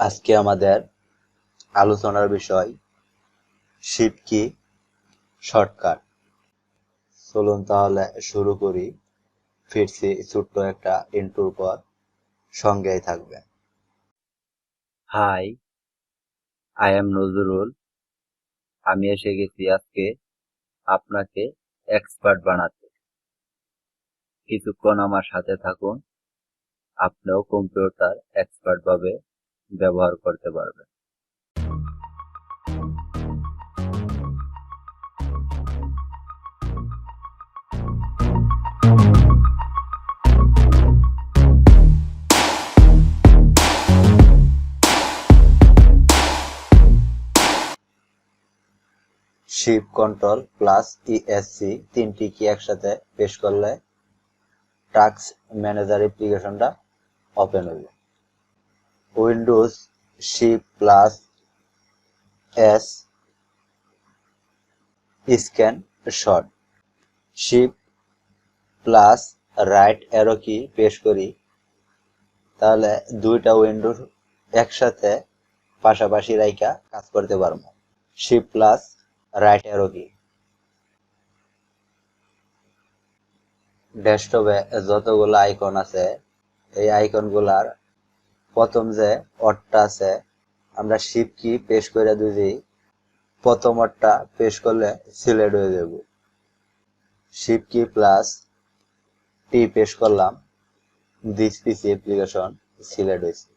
আজকে আমাদের আলোচনার বিষয় শিফট কি শর্টকাট। চলুন তাহলে শুরু করি। ফিরছি ছোট্ট একটা ইন্ট্রোর পর, সঙ্গেই থাকবে। Hi, I am Nazrul. আমি এসে গেছি আজকে আপনাকে এক্সপার্ট বানাতে। কিছুক্ষণ আমার সাথে থাকুন, আপনিও কম্পিউটার এক্সপার্ট ভাবে ব্যবহার করতে পারবেন। শিফট কন্ট্রোল প্লাস ইএসসি তিনটি কি একসাথে প্রেস করলে টাস্ক ম্যানেজার অ্যাপ্লিকেশনটা ওপেন হবে। Windows shift plus S scan short. Shift plus right arrow কি প্রেস করি, তাহলে দুইটা উইন্ডো একসাথে পাশাপাশি রাইখা কাজ করতে পারবো। শিফট প্লাস রাইট অ্যারো কি। ডেস্কটপে যতগুলো আইকন আছে, এই আইকন গুলার প্রথম যে অটটা আছে, আমরা শিফট কি প্রেস করে দিই, প্রথম অটটা প্রেস করলে সিলেক্ট হয়ে যাব। শিফট কি প্লাস টি প্রেস করলাম, দিস পিসি অ্যাপ্লিকেশন সিলেক্ট হয়েছে।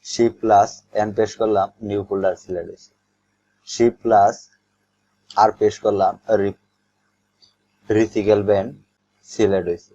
শিফট প্লাস এন প্রেস করলাম, নিউ ফোল্ডার সিলেক্ট হয়েছে। শিফট প্লাস আর প্রেস করলাম, রিসাইকেল ব্যান্ড সিলেক্ট হয়েছে।